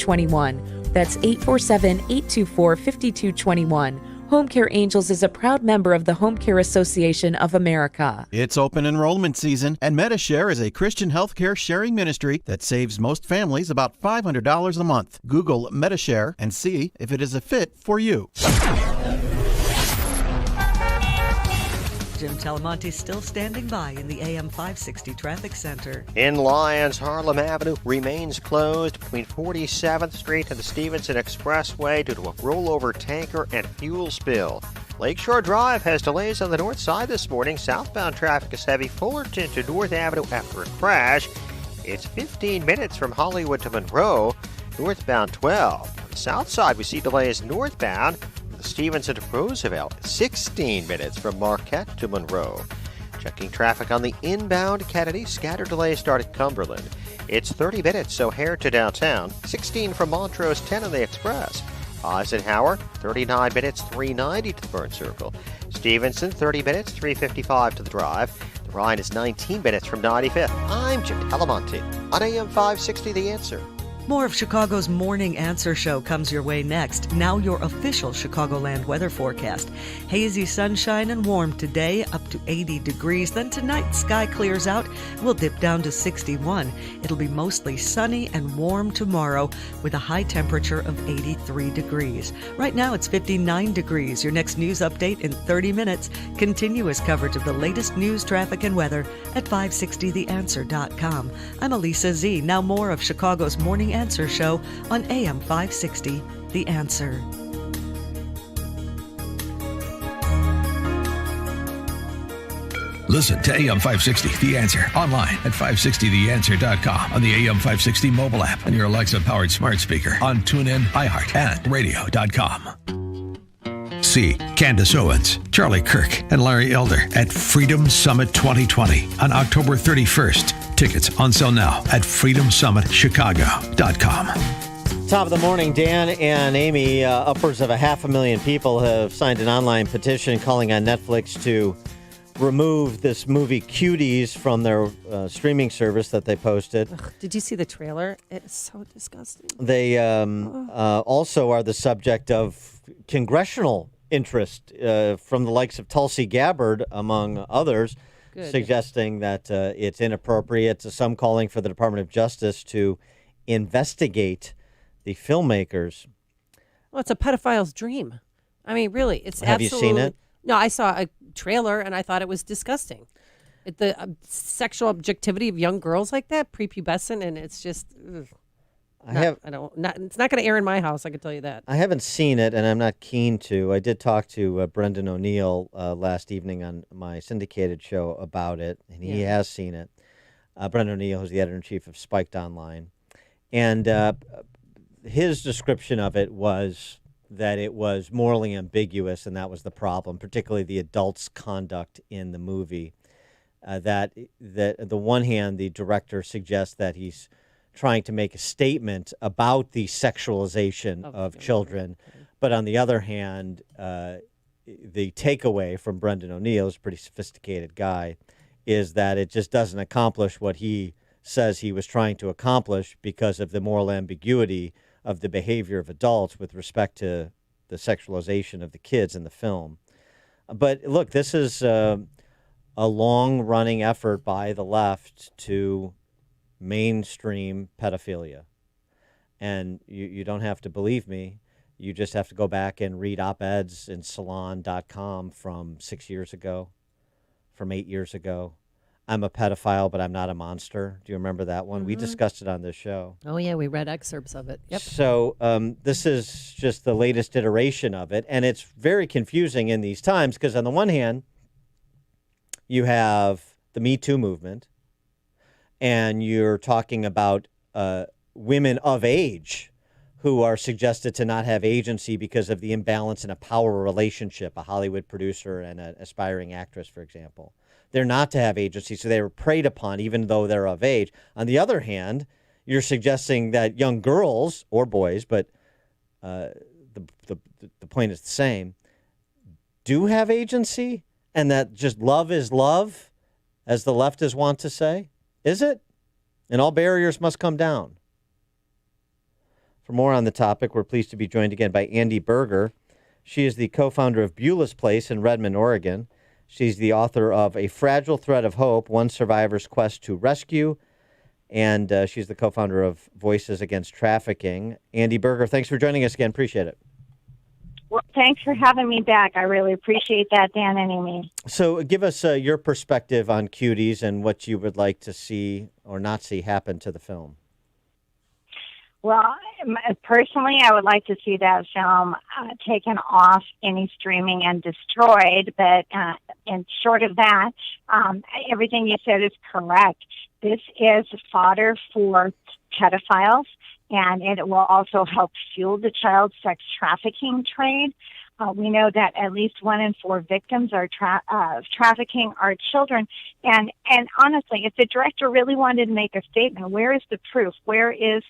5221. That's 847-824-5221. Home Care Angels is a proud member of the Home Care Association of America. It's open enrollment season, and MediShare is a Christian healthcare sharing ministry that saves most families about $500 a month. Google MediShare and see if it is a fit for you. Jim Talamonte still standing by in the AM 560 Traffic Center. In Lyons, Harlem Avenue remains closed between 47th Street and the Stevenson Expressway due to a rollover tanker and fuel spill. Lakeshore Drive has delays on the north side this morning. Southbound traffic is heavy Fullerton to North Avenue after a crash. It's 15 minutes from Hollywood to Monroe, northbound 12. On the south side, we see delays northbound Stevenson to Roosevelt, 16 minutes from Marquette to Monroe. Checking traffic on the inbound Kennedy, scattered delays start at Cumberland. It's 30 minutes O'Hare to downtown, 16 from Montrose, 10 on the Express. Eisenhower, 39 minutes, 390 to the Burn Circle. Stevenson, 30 minutes, 355 to the Drive. The Rhine is 19 minutes from 95th. I'm Jim Talamonte on AM 560 The Answer. More of Chicago's Morning Answer Show comes your way next. Now your official Chicagoland weather forecast. Hazy sunshine and warm today, up to 80 degrees. Then tonight, sky clears out. We'll dip down to 61. It'll be mostly sunny and warm tomorrow with a high temperature of 83 degrees. Right now, it's 59 degrees. Your next news update in 30 minutes. Continuous coverage of the latest news, traffic, and weather at 560theanswer.com. I'm Elisa Z. Now more of Chicago's Morning Answer Show on AM 560, The Answer. Listen to AM 560, The Answer, online at 560theanswer.com, on the AM 560 mobile app, on your Alexa-powered smart speaker, on TuneIn, iHeart, and radio.com. See Candace Owens, Charlie Kirk, and Larry Elder at Freedom Summit 2020 on October 31st. Tickets on sale now at freedomsummitchicago.com. Top of the morning, Dan and Amy. Upwards of 500,000 people have signed an online petition calling on Netflix to remove this movie Cuties from their streaming service that they posted. Ugh, did you see the trailer? It's so disgusting. They also are the subject of congressional interest from the likes of Tulsi Gabbard, among others. Good. Suggesting that it's inappropriate. Some calling for the Department of Justice to investigate the filmmakers. Well, it's a pedophile's dream. I mean, really, it's Have absolutely... you seen it? No, I saw a trailer and I thought it was disgusting. The sexual objectivity of young girls like that, prepubescent, and it's just... Ugh. It's not going to air in my house, I can tell you that. I haven't seen it, and I'm not keen to. I did talk to Brendan O'Neill last evening on my syndicated show about it, and he has seen it. Brendan O'Neill, who's the editor-in-chief of Spiked Online. And his description of it was that it was morally ambiguous, and that was the problem, particularly the adults' conduct in the movie. That on the one hand, the director suggests that he's trying to make a statement about the sexualization of children. But on the other hand, the takeaway from Brendan O'Neill, who's a pretty sophisticated guy, is that it just doesn't accomplish what he says he was trying to accomplish because of the moral ambiguity of the behavior of adults with respect to the sexualization of the kids in the film. But look, this is a long-running effort by the left to mainstream pedophilia. And you don't have to believe me. You just have to go back and read op-eds in salon.com from 6 years ago, from 8 years ago. I'm a pedophile, but I'm not a monster. Do you remember that one? Mm-hmm. We discussed it on this show. Oh, yeah, we read excerpts of it. Yep. So this is just the latest iteration of it, and it's very confusing in these times because on the one hand, you have the Me Too movement, and you're talking about women of age who are suggested to not have agency because of the imbalance in a power relationship, a Hollywood producer and an aspiring actress, for example. They're not to have agency, so they were preyed upon even though they're of age. On the other hand, you're suggesting that young girls, or boys, but the point is the same, do have agency, and that just love is love, as the leftists want to say. Is it? And all barriers must come down. For more on the topic, we're pleased to be joined again by Andi Buerger. She is the co-founder of Beulah's Place in Redmond, Oregon. She's the author of A Fragile Thread of Hope, One Survivor's Quest to Rescue, and she's the co-founder of Voices Against Trafficking. Andi Buerger, thanks for joining us again. Appreciate it. Well, thanks for having me back. I really appreciate that, Dan and Amy. So give us your perspective on Cuties and what you would like to see or not see happen to the film. Well, personally, I would like to see that film taken off any streaming and destroyed. But in short of that, everything you said is correct. This is fodder for pedophiles, and it will also help fuel the child sex trafficking trade. We know that at least 1 in 4 victims are trafficking are children. And honestly, if the director really wanted to make a statement, where is the proof? Where is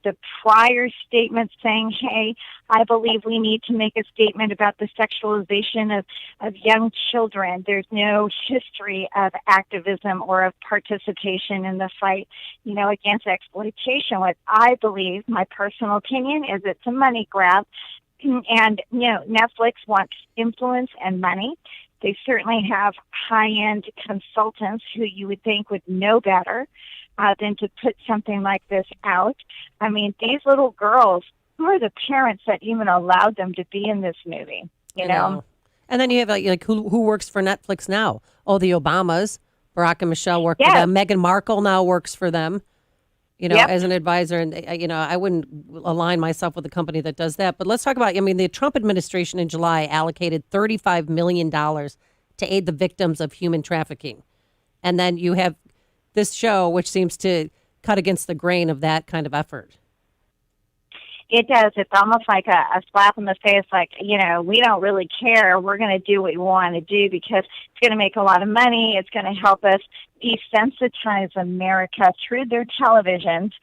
the prior statement saying, hey, I believe we need to make a statement about the sexualization of young children? There's no history of activism or of participation in the fight, against exploitation. What I believe, my personal opinion, is it's a money grab. And, Netflix wants influence and money. They certainly have high-end consultants who you would think would know better than to put something like this out. I mean, these little girls, who are the parents that even allowed them to be in this movie, you know? And then you have, like who works for Netflix now? Oh, the Obamas. Barack and Michelle work for them. Meghan Markle now works for them. As an advisor, and, I wouldn't align myself with a company that does that. But let's talk about, the Trump administration in July allocated $35 million to aid the victims of human trafficking. And then you have this show, which seems to cut against the grain of that kind of effort. It does. It's almost like a slap in the face, like, we don't really care. We're going to do what we want to do because it's going to make a lot of money. It's going to help us desensitize America through their televisions,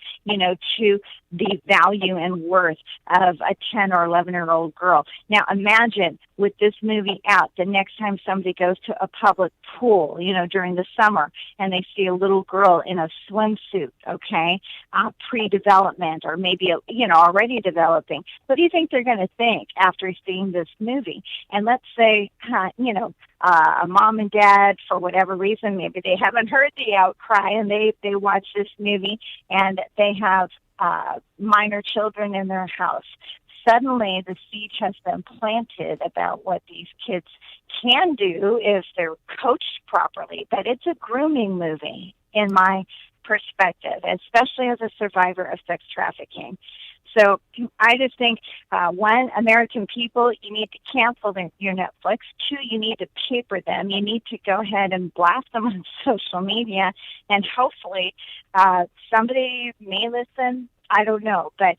to the value and worth of a 10 or 11-year-old girl. Now, imagine with this movie out, the next time somebody goes to a public pool, during the summer, and they see a little girl in a swimsuit, pre-development or maybe, already developing. What do you think they're going to think after seeing this movie? And let's say, a mom and dad, for whatever reason, maybe they haven't heard the outcry and they watch this movie and they have minor children in their house. Suddenly the seed has been planted about what these kids can do if they're coached properly. But it's a grooming movie in my perspective, especially as a survivor of sex trafficking. So I just think, one, American people, you need to cancel your Netflix. 2, you need to paper them. You need to go ahead and blast them on social media, and hopefully somebody may listen. I don't know, but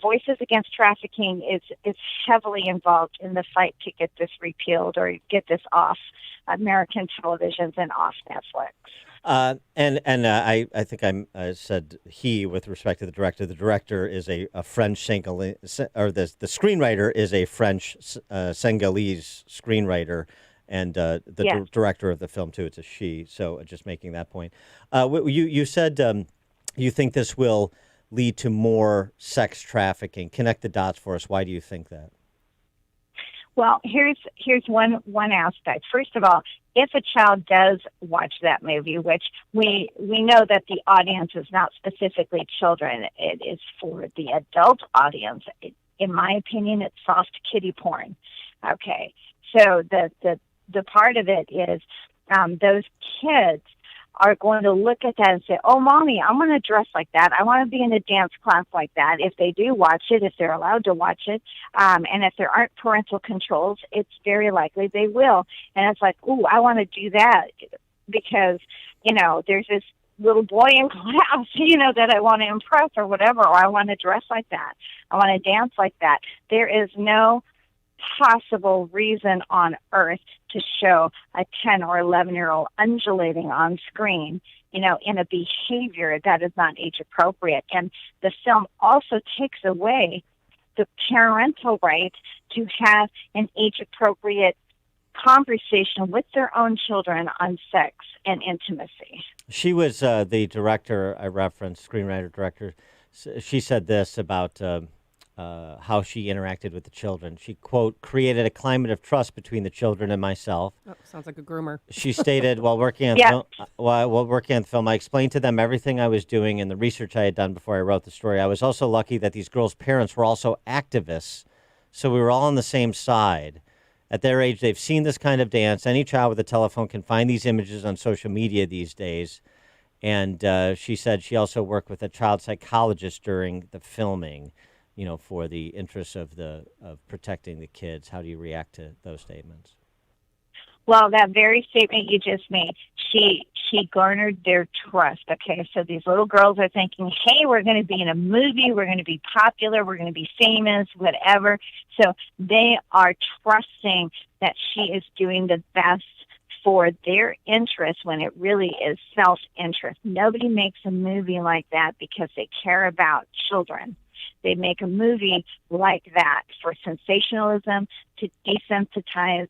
Voices Against Trafficking is heavily involved in the fight to get this repealed or get this off American televisions and off Netflix. I think I said he with respect to the director. The director is a French Senegalese, or the screenwriter is a French Senegalese screenwriter, and the director of the film too. It's a she. So just making that point. You said you think this will lead to more sex trafficking. Connect the dots for us. Why do you think that? Well, here's one aspect. First of all, if a child does watch that movie, which we know that the audience is not specifically children, it is for the adult audience. In my opinion, it's soft kiddie porn. Okay, so the part of it is those kids are going to look at that and say, oh, Mommy, I want to dress like that. I want to be in a dance class like that. If they do watch it, if they're allowed to watch it, and if there aren't parental controls, it's very likely they will. And it's like, ooh, I want to do that because, there's this little boy in class, that I want to impress or whatever, or I want to dress like that. I want to dance like that. There is no possible reason on earth to show a 10 or 11-year-old undulating on screen, in a behavior that is not age appropriate. And the film also takes away the parental right to have an age appropriate conversation with their own children on sex and intimacy. She was the director I referenced, screenwriter director. she said this about how she interacted with the children. She, quote, created a climate of trust between the children and myself. Oh, sounds like a groomer. She stated, while working on the film, I explained to them everything I was doing and the research I had done before I wrote the story. I was also lucky that these girls' parents were also activists, so we were all on the same side. At their age, they've seen this kind of dance. Any child with a telephone can find these images on social media these days. And she said she also worked with a child psychologist during the filming, for the interests of protecting the kids. How do you react to those statements? Well, that very statement you just made, she garnered their trust. Okay, so these little girls are thinking, hey, we're going to be in a movie, we're going to be popular, we're going to be famous, whatever. So they are trusting that she is doing the best for their interest when it really is self-interest. Nobody makes a movie like that because they care about children. They make a movie like that for sensationalism, to desensitize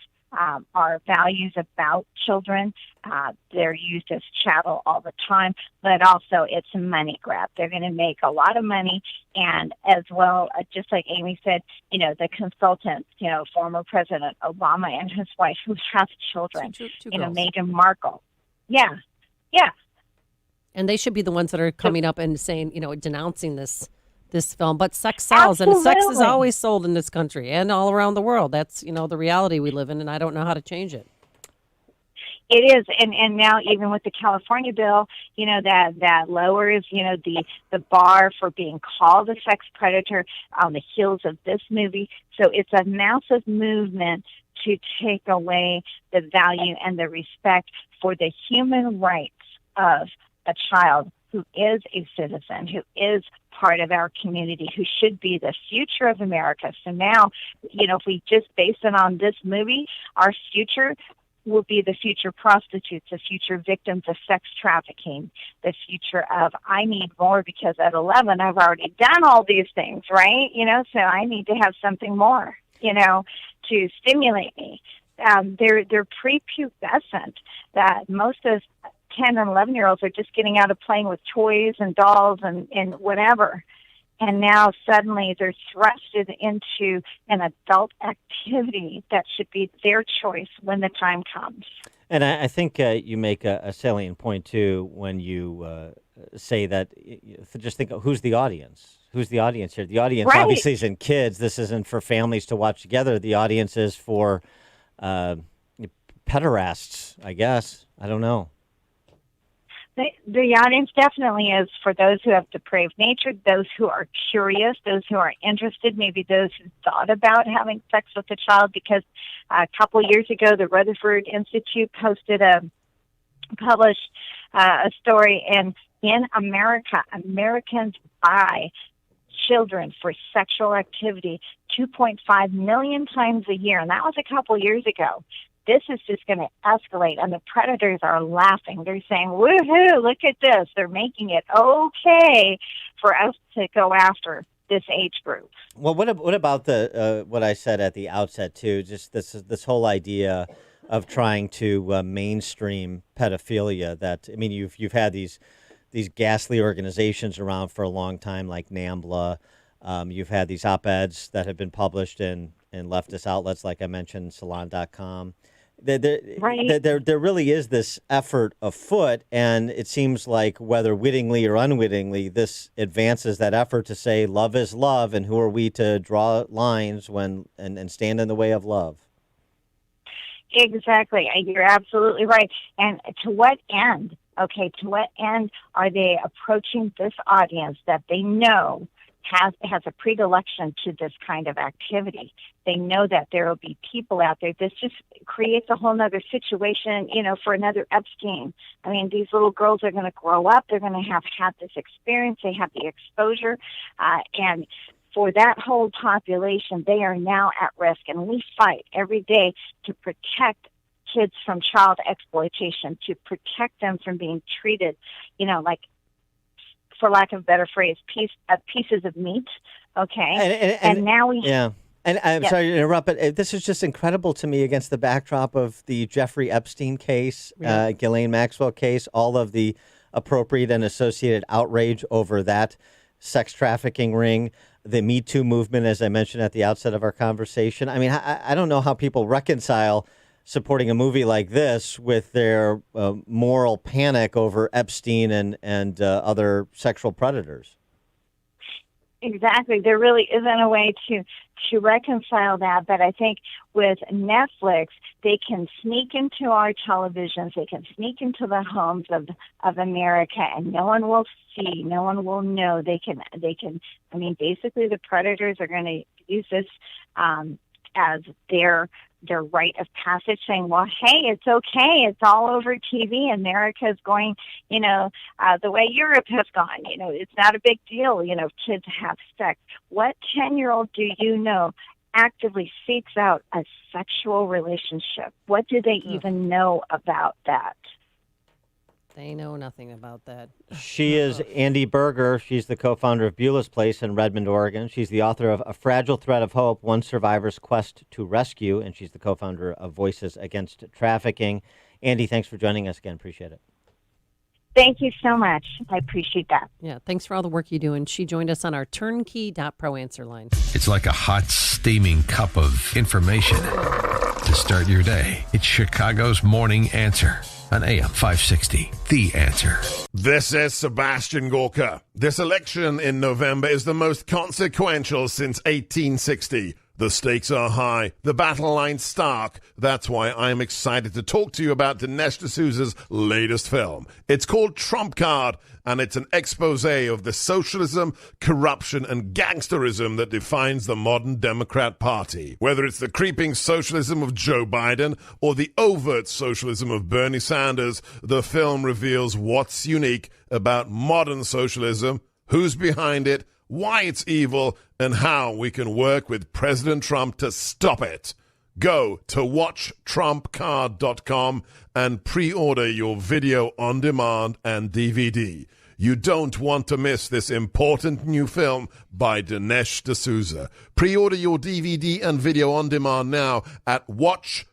our values about children. They're used as chattel all the time, but also it's a money grab. They're going to make a lot of money, and as well, just like Amy said, the consultants, former President Obama and his wife who have children, Two girls. Meghan Markle. Yeah. And they should be the ones that are coming up and saying, denouncing this film. But sex sells, and sex is always sold in this country and all around the world. That's, the reality we live in, and I don't know how to change it. It is, and now even with the California bill, that lowers, the bar for being called a sex predator on the heels of this movie. So it's a massive movement to take away the value and the respect for the human rights of a child who is a citizen, who is part of our community, who should be the future of America. So now, if we just base it on this movie, our future will be the future prostitutes, the future victims of sex trafficking, the future of, I need more because at 11 I've already done all these things, right? So I need to have something more, to stimulate me. They're prepubescent, that most of 10 and 11-year-olds are just getting out of playing with toys and dolls and whatever. And now suddenly they're thrusted into an adult activity that should be their choice when the time comes. And I think you make a salient point, too, when you say that, just think, who's the audience? Who's the audience here? The audience obviously isn't kids. This isn't for families to watch together. The audience is for pederasts, I guess. I don't know. The audience definitely is for those who have depraved nature, those who are curious, those who are interested, maybe those who thought about having sex with a child, because a couple years ago, the Rutherford Institute published a story, and in America, Americans buy children for sexual activity 2.5 million times a year, and that was a couple years ago. This is just going to escalate, and the predators are laughing. They're saying, woohoo, look at this. They're making it okay for us to go after this age group. Well, what about the what I said at the outset, too, just this whole idea of trying to mainstream pedophilia? That, I mean, you've had these ghastly organizations around for a long time, like NAMBLA. You've had these op-eds that have been published in leftist outlets, like I mentioned, Salon.com. There really is this effort afoot, and it seems like, whether wittingly or unwittingly, this advances that effort to say love is love, and who are we to draw lines and stand in the way of love? Exactly. You're absolutely right. And to what end? Okay, to what end are they approaching this audience that they know has a predilection to this kind of activity? They know that there will be people out there. This just creates a whole other situation, for another Epstein. I mean, these little girls are going to grow up. They're going to have had this experience. They have the exposure. And for that whole population, they are now at risk. And we fight every day to protect kids from child exploitation, to protect them from being treated, like, for lack of a better phrase, pieces of meat, okay? And now we... Yeah. And I'm sorry to interrupt, but this is just incredible to me against the backdrop of the Jeffrey Epstein case, Ghislaine Maxwell case, all of the appropriate and associated outrage over that sex trafficking ring, the Me Too movement, as I mentioned at the outset of our conversation. I mean, I don't know how people reconcile supporting a movie like this with their moral panic over Epstein and other sexual predators. Exactly. There really isn't a way to reconcile that, but I think with Netflix, they can sneak into our televisions, they can sneak into the homes of America, and no one will see, no one will know. They can. I mean, basically, the predators are going to use this as their rite of passage, saying, well, hey, it's okay. It's all over TV. America is going, the way Europe has gone. It's not a big deal, if kids have sex. What 10-year-old do you know actively seeks out a sexual relationship? What do they even know about that? They know nothing about that. She is Andi Buerger. She's the co-founder of Beulah's Place in Redmond, Oregon. She's the author of A Fragile Thread of Hope, One Survivor's Quest to Rescue, and she's the co-founder of Voices Against Trafficking. Andi, thanks for joining us again. Appreciate it. Thank you so much. I appreciate that. Yeah, thanks for all the work you do. And she joined us on our turnkey.pro answer line. It's like a hot, steaming cup of information to start your day. It's Chicago's Morning Answer on AM 560, The Answer. This is Sebastian Gorka. This election in November is the most consequential since 1860. The stakes are high, the battle line stark. That's why I'm excited to talk to you about Dinesh D'Souza's latest film. It's called Trump Card, and it's an expose of the socialism, corruption, and gangsterism that defines the modern Democrat Party. Whether it's the creeping socialism of Joe Biden or the overt socialism of Bernie Sanders, the film reveals what's unique about modern socialism, who's behind it, why it's evil, and how we can work with President Trump to stop it. Go to watchtrumpcard.com and pre-order your video on demand and DVD. You don't want to miss this important new film by Dinesh D'Souza. Pre-order your DVD and video on demand now at watchtrumpcard.com.